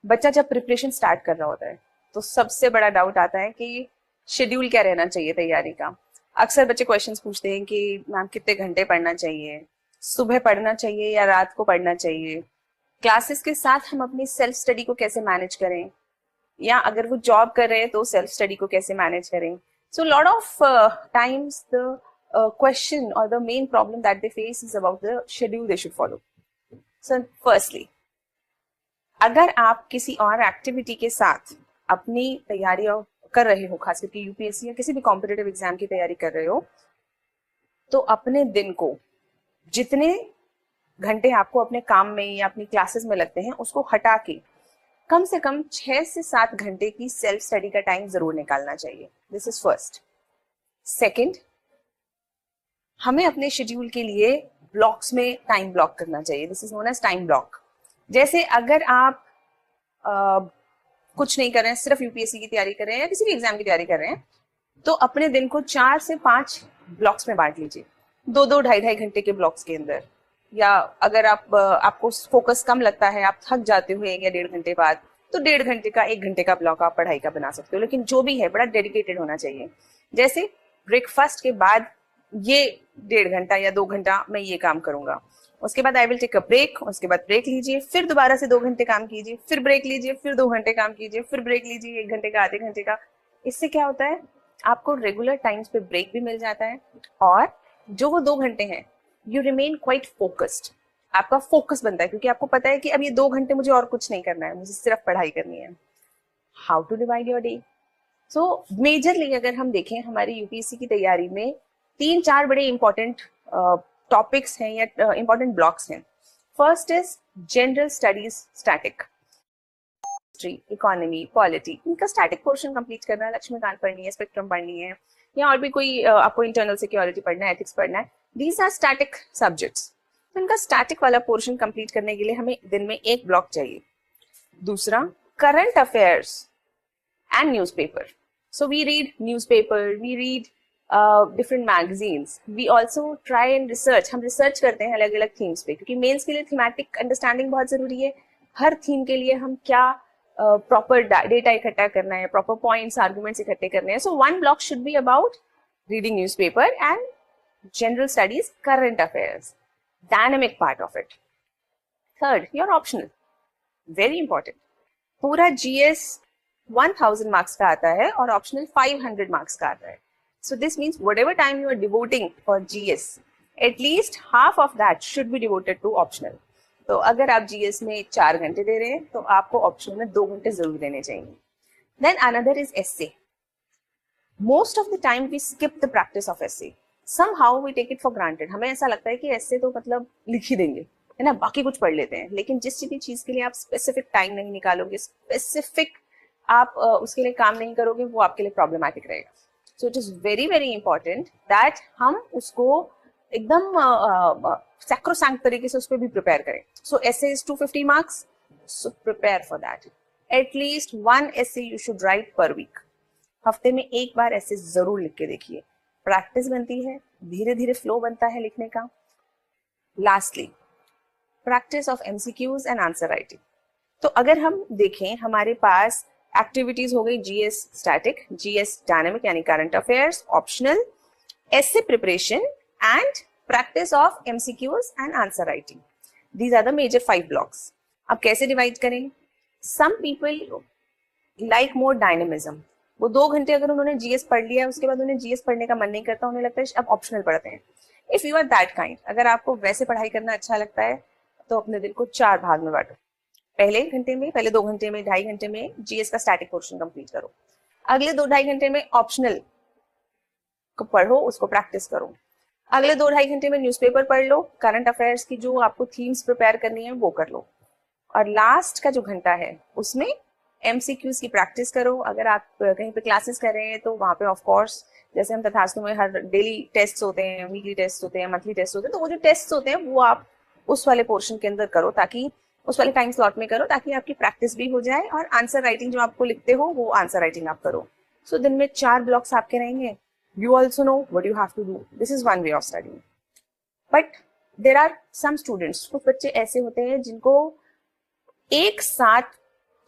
बच्चा जब preparation start कर रहा होता है तो सबसे बड़ा डाउट आता है कि शेड्यूल क्या रहना चाहिए तैयारी का। अक्सर बच्चे क्वेश्चंस पूछते हैं कि मैम कितने घंटे पढ़ना चाहिए, सुबह पढ़ना चाहिए या रात को पढ़ना चाहिए, क्लासेस के साथ हम अपनी सेल्फ स्टडी को कैसे मैनेज करें, या अगर वो जॉब कर रहे हैं तो सेल्फ स्टडी को कैसे मैनेज करें। So lot of times the question or the main problem that they face is about the schedule they should follow. So firstly, अगर आप किसी और एक्टिविटी के साथ अपनी तैयारियां कर रहे हो, खास करके यूपीएससी या किसी भी कॉम्पिटिटिव एग्जाम की तैयारी कर रहे हो, तो अपने दिन को जितने घंटे आपको अपने काम में या अपनी क्लासेस में लगते हैं उसको हटा के कम से कम 6 से 7 घंटे की सेल्फ स्टडी का टाइम जरूर निकालना चाहिए। This is first. सेकेंड, हमें अपने शेड्यूल के लिए ब्लॉक्स में टाइम ब्लॉक करना चाहिए। This is known as time block. जैसे अगर आप कुछ नहीं कर रहे हैं, सिर्फ यूपीएससी की तैयारी कर रहे हैं या किसी भी एग्जाम की तैयारी कर रहे हैं, तो अपने दिन को 4 से 5 ब्लॉक्स में बांट लीजिए, 2-2, 2.5 घंटे के ब्लॉक्स के अंदर। या अगर आपको फोकस कम लगता है, आप थक जाते हो 1 या 1.5 घंटे बाद, तो 1.5 घंटे का 1 घंटे का ब्लॉक आप पढ़ाई का बना सकते हो। लेकिन जो भी है बड़ा डेडिकेटेड होना चाहिए। जैसे ब्रेकफास्ट के बाद ये 1.5 घंटा या 2 घंटा मैं ये काम करूंगा, उसके बाद I will take a break, उसके बाद ब्रेक लीजिए, फिर दोबारा से 2 घंटे काम कीजिए, फिर ब्रेक लीजिए, फिर 2 घंटे काम कीजिए, फिर ब्रेक लीजिए 1 घंटे का, आधे घंटे का। इससे क्या होता है, आपको रेगुलर टाइम्स पे ब्रेक भी मिल जाता है और जो वो 2 घंटे हैं यू रिमेन क्वाइट फोकस्ड। आपका फोकस बनता है क्योंकि आपको पता है कि अब ये 2 घंटे मुझे और कुछ नहीं करना है, मुझे सिर्फ पढ़ाई करनी है। How to divide your day? So majorly अगर हम देखें हमारी यूपीएससी की तैयारी में 3-4 बड़े इंपॉर्टेंट टॉपिक्स हैं या इंपॉर्टेंट ब्लॉक्स हैं। First is general studies static, history, economy, polity, इनका स्टैटिक पोर्शन कंप्लीट करना है। लक्ष्मीकांत पढ़नी है, स्पेक्ट्रम पढ़नी है, या और भी कोई आपको इंटरनल सिक्योरिटी पढ़ना है, एथिक्स पढ़ना है। These are static subjects. तो इनका स्टैटिक वाला पोर्शन कंप्लीट करने के लिए हमें दिन में 1 ब्लॉक चाहिए। दूसरा, current affairs and newspaper. So we read newspaper, we read different magazines, we also try and research, हम रिसर्च करते हैं अलग अलग थीम्स पे, क्योंकि मेंस के लिए थीमेटिक अंडरस्टैंडिंग बहुत जरूरी है। हर थीम के लिए हम क्या प्रॉपर डेटा इकट्ठा करना है, प्रॉपर पॉइंट्स, आर्गुमेंट्स इकट्ठे करने हैं। सो 1 block should be about reading newspaper and general studies, current affairs, dynamic part of it. Third, your optional, very important. पूरा जीएस 1000 मार्क्स का आता है और ऑप्शनल 500 मार्क्स का आता है। So this means whatever time you are devoting for GS, at least half of that should be devoted to optional. तो अगर आप GS में 4 घंटे दे रहे हैं तो आपको ऑप्शनल में 2 घंटे जरूर देने चाहिए। Then another is essay. Most of the time we skip the practice of essay. Somehow we take it for granted. हमें ऐसा लगता है कि essay तो मतलब लिख ही देंगे, है ना, बाकी कुछ पढ़ लेते हैं। लेकिन जिस भी चीज के लिए आप स्पेसिफिक टाइम नहीं निकालोगे, स्पेसिफिक आप उसके लिए काम नहीं करोगे, वो आपके लिए प्रॉब्लमैटिक रहेगा। So it is very very important that हम उसको एकदम सैक्रोसैंक्ट तरीके से उस पर भी प्रिपेयर करें। So essay is 250 marks, so prepare for that. At least 1 essay you should write per week. हफ्ते में 1 बार essay जरूर लिख के देखिए, प्रैक्टिस बनती है, धीरे धीरे फ्लो बनता है लिखने का। Lastly, practice of MCQs and answer writing. तो अगर हम देखें, हमारे पास एक्टिविटीज हो गई जीएस स्टैटिक, जीएस डायनेमिक यानी current affairs, optional, essay preparation and practice of MCQs and answer writing. These are the major 5 blocks. अब कैसे डिवाइड करें? Some people like more dynamism. वो 2 घंटे अगर उन्होंने जीएस पढ़ लिया, उसके बाद उन्हें जीएस पढ़ने का मन नहीं करता, उन्हें लगता है अब ऑप्शनल पढ़ते हैं। If you are that kind, अगर आपको वैसे पढ़ाई करना अच्छा लगता है, तो अपने दिन को 4 भाग में बांटो। पहले 2 घंटे में, 2.5 घंटे में जीएस का स्टैटिक पोर्शन कंप्लीट करो। अगले 2-2.5 घंटे में ऑप्शनल को पढ़ो, उसको प्रैक्टिस करो। अगले 2-2.5 घंटे में न्यूज़पेपर पढ़ लो, करंट अफेयर्स की जो आपको थीम्स प्रिपेयर करनी है वो कर लो। और लास्ट का जो घंटा है उसमें एमसीक्यूज की प्रैक्टिस करो। अगर आप कहीं पे क्लासेस कर रहे हैं तो वहाँ पे ऑफ कोर्स, जैसे हम तथास्तु में हर डेली टेस्ट होते हैं, वीकली टेस्ट होते हैं, मंथली टेस्ट होते हैं, तो वो जो टेस्ट होते हैं वो आप उस वाले पोर्शन के अंदर करो, ताकि उस वाले टाइम स्लॉट में करो, ताकि आपकी प्रैक्टिस भी हो जाए और आंसर राइटिंग जो आपको लिखते हो वो आंसर राइटिंग आप करो। सो दिन में 4 ब्लॉक्स आपके रहेंगे। You also know what you have to do. This is one way of studying. But there are some students, कुछ बच्चे ऐसे होते हैं जिनको एक साथ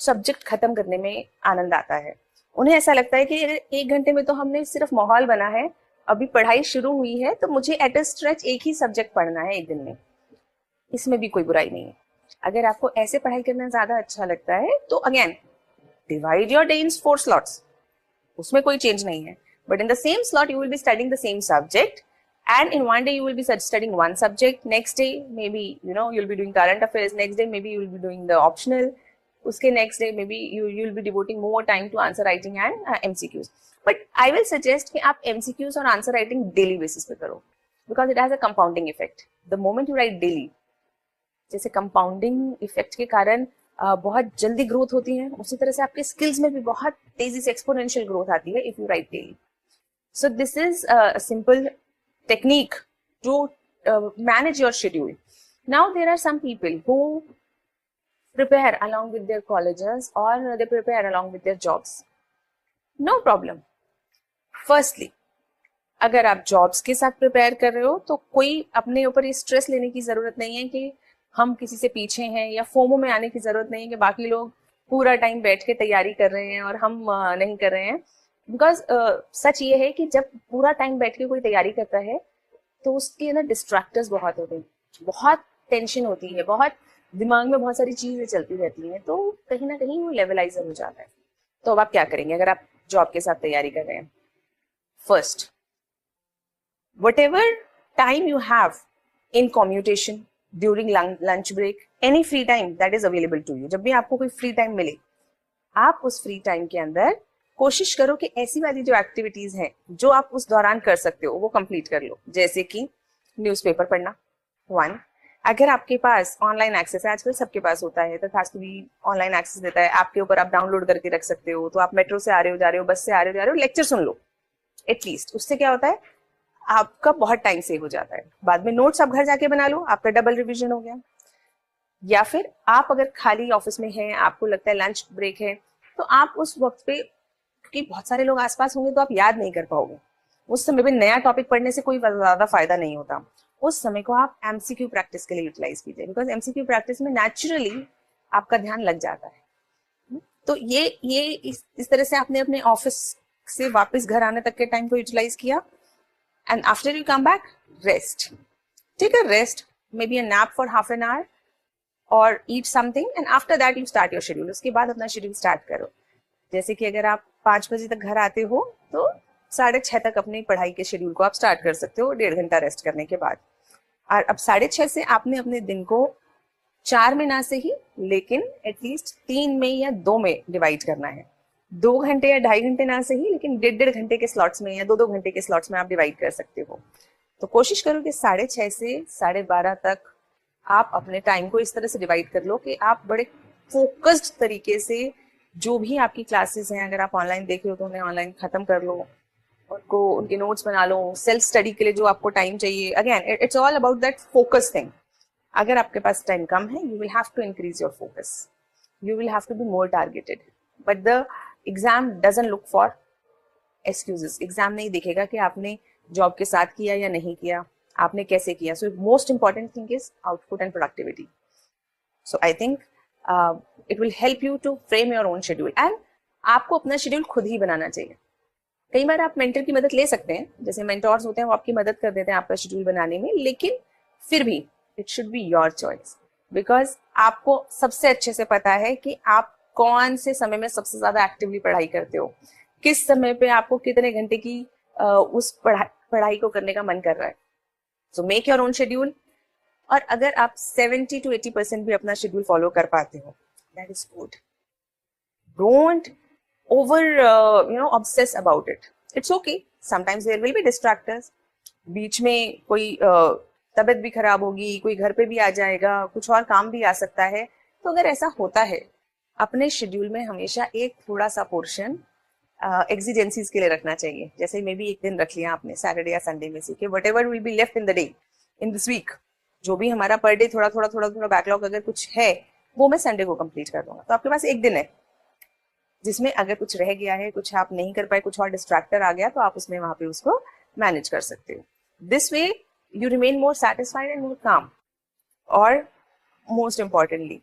सब्जेक्ट खत्म करने में आनंद आता है। उन्हें ऐसा लगता है कि 1 घंटे में तो हमने सिर्फ माहौल बना है, अभी पढ़ाई शुरू हुई है, तो मुझे एट अ स्ट्रेच एक ही सब्जेक्ट पढ़ना है 1 दिन में। इसमें भी कोई बुराई नहीं है। अगर आपको ऐसे पढ़ाई करना ज्यादा अच्छा लगता है तो again divide your day in 4 slots, उसमें कोई चेंज नहीं है। But in the same slot you will be studying the same subject, and in one day you will be studying one subject, next day maybe you'll be doing current affairs, next day maybe you will be doing the optional, uske next day maybe you'll be devoting more time to answer writing and MCQs. But I will suggest कि आप MCQs और answer writing daily basis पे करो, because it has a compounding effect. The moment you write daily, जैसे compounding effect के कारण बहुत जल्दी ग्रोथ होती है, उसी तरह से आपके स्किल्स में भी बहुत तेजी से एक्सपोनेंशियल ग्रोथ आती है if you write daily. So this is a simple technique to manage your schedule. Now there are some people who prepare along with their colleges or they prepare along with their jobs. No problem. Firstly, अगर आप jobs के साथ prepare कर रहे हो तो कोई अपने ऊपर ये स्ट्रेस लेने की जरूरत नहीं है कि हम किसी से पीछे हैं, या फोमो में आने की जरूरत नहीं है कि बाकी लोग पूरा टाइम बैठ के तैयारी कर रहे हैं और हम नहीं कर रहे हैं। बिकॉज सच ये है कि जब पूरा टाइम बैठ के कोई तैयारी करता है तो उसके ना डिस्ट्रैक्टर्स बहुत होते हैं, बहुत टेंशन होती है, बहुत दिमाग में बहुत सारी चीजें चलती रहती हैं, तो कहीं ना कहीं वो लेवलाइजर हो जाता है। तो अब आप क्या करेंगे अगर आप जॉब के साथ तैयारी कर रहे हैं? First, whatever time you have in commutation, during lunch break, any free time that is available to you, जब भी आपको कोई फ्री टाइम मिले, आप उस फ्री टाइम के अंदर कोशिश करो कि ऐसी वाली जो एक्टिविटीज हैं जो आप उस दौरान कर सकते हो वो कंप्लीट कर लो। जैसे कि न्यूज़पेपर पढ़ना, 1। अगर आपके पास ऑनलाइन एक्सेस है, आजकल सबके पास होता है, तथास्तु भी ऑनलाइन एक्सेस देता है, आपके ऊपर आप डाउनलोड करके रख सकते हो, तो आप मेट्रो से आ रहे हो, जा रहे हो, बस से आ रहे हो, जा रहे हो, लेक्चर सुन लो एटलीस्ट। उससे क्या होता है, आपका बहुत टाइम सेव हो जाता है। बाद में नोट्स आप घर जाके बना लो, आपका डबल रिविजन हो गया। या फिर आप अगर खाली ऑफिस में हैं, आपको लगता है लंच ब्रेक है, तो आप उस वक्त पे, क्योंकि बहुत सारे लोग आसपास होंगे तो आप याद नहीं कर पाओगे, उस समय पे नया टॉपिक पढ़ने से कोई ज्यादा फायदा नहीं होता। उस समय को आप एमसीक्यू प्रैक्टिस के लिए यूटिलाइज कीजिए, बिकॉज एमसीक्यू प्रैक्टिस में नेचुरली आपका ध्यान लग जाता है। तो ये इस तरह से आपने अपने ऑफिस से वापस घर आने तक के टाइम को यूटिलाइज किया। And after you come back, rest. Take a rest, maybe a nap for half an hour or eat something, and after that you start your schedule. उसके बाद अपना शेड्यूल स्टार्ट करो। जैसे कि अगर आप 5 बजे तक घर आते हो तो 6:30 तक अपनी पढ़ाई के शेड्यूल को आप स्टार्ट कर सकते हो, 1.5 घंटा रेस्ट करने के बाद। और अब 6:30 से आपने अपने दिन को 4 में ना सही, लेकिन एटलीस्ट 3 में या 2 में डिवाइड करना है। 2 घंटे या 2.5 घंटे ना सही, लेकिन 1.5 घंटे के स्लॉट्स में या 2-2 घंटे के स्लॉट्स में आप डिवाइड कर सकते हो। तो कोशिश करो कि 6:30 से 12:30 तक आप अपने टाइम को इस तरह से डिवाइड कर लो कि आप बड़े फोकस्ड तरीके से जो भी आपकी क्लासेस हैं, अगर आप ऑनलाइन देख रहे हो तो उन्हें ऑनलाइन खत्म कर लो, उनको उनके नोट्स बना लो। सेल्फ स्टडी के लिए जो आपको टाइम चाहिए, again it's all about that focus thing. अगर आपके पास टाइम कम है, you will have to increase your focus, you will have to be more targeted. But the exam doesn't look for excuses. Exam नहीं देखेगा कि आपने जॉब के साथ किया या नहीं किया, आपने कैसे किया। So most important thing is output and productivity. So I think it will help you to frame your own schedule, and आपको अपना शेड्यूल खुद ही बनाना चाहिए। कई बार आप मेंटर की मदद ले सकते हैं, जैसे मेंटोर्स होते हैं वो आपकी मदद कर देते हैं आपका शेड्यूल बनाने में, लेकिन फिर भी it should be your choice, because आपको सबसे अच्छे से पता है कि आप कौन से समय में सबसे ज्यादा एक्टिवली पढ़ाई करते हो, किस समय पे आपको कितने घंटे की उस पढ़ाई को करने का मन कर रहा है। So make your own schedule. और अगर आप 70 to 80% भी अपना शेड्यूल फॉलो कर पाते हो, that is good. Don't over obsess about it. It's okay. Sometimes there will be distractors. बीच में कोई तबीयत भी खराब होगी, कोई घर पे भी आ जाएगा, कुछ और काम भी आ सकता है। तो अगर ऐसा होता है, अपने शेड्यूल में हमेशा एक थोड़ा सा पोर्शन एक्सिजेंसीज के लिए रखना चाहिए। जैसे मे बी एक दिन रख लिया आपने सैटरडे या संडे में से कि whatever will be left in the day in this week, जो भी हमारा पर डे थोड़ा थोड़ा बैकलॉग अगर कुछ है वो मैं संडे को कंप्लीट कर दूंगा। तो आपके पास एक दिन है जिसमें अगर कुछ रह गया है, कुछ आप नहीं कर पाए, कुछ और डिस्ट्रैक्टर आ गया, तो आप उसमें वहां पे उसको मैनेज कर सकते हो। This way you remain more satisfied and more काम। और मोस्ट इम्पॉर्टेंटली,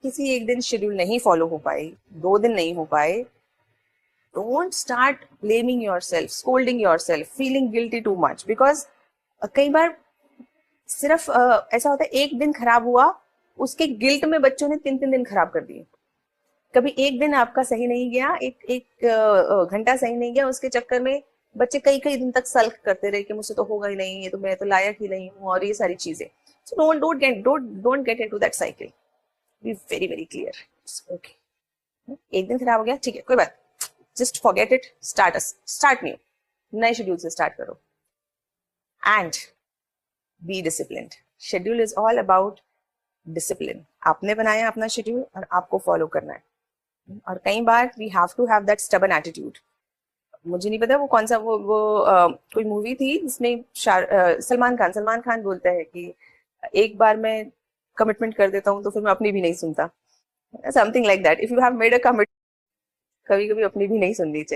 किसी एक दिन शेड्यूल नहीं फॉलो हो पाए, 2 दिन नहीं हो पाए, don't start blaming your self, scolding your self, feeling guilty too much, because कई बार सिर्फ ऐसा होता है एक दिन खराब हुआ, उसके गिल्ट में बच्चों ने 3 दिन खराब कर दिए। कभी एक दिन आपका सही नहीं गया, एक एक घंटा सही नहीं गया, उसके चक्कर में बच्चे कई कई दिन तक सल्क करते रहे कि मुझसे तो होगा ही नहीं, ये तो मैं तो लायक ही नहीं हूँ, और ये सारी चीजें। So don't get into that cycle, be very very clear. Okay, एक दिन खराब हो गया, ठीक है, कोई बात, just forget it, start new, नए शेड्यूल से स्टार्ट करो। And be disciplined. Schedule is all about discipline. आपने बनाया अपना शेड्यूल और आपको फॉलो करना है। और कई बार we have to have that stubborn attitude. मुझे नहीं पता वो कौन सा कोई मूवी थी जिसमें सलमान खान बोलता है कि एक बार मैं कमिटमेंट कर देता हूँ तो फिर मैं अपनी भी नहीं सुनता, something like that. If you have made a commit, कभी कभी अपनी भी नहीं सुननी चाहिए।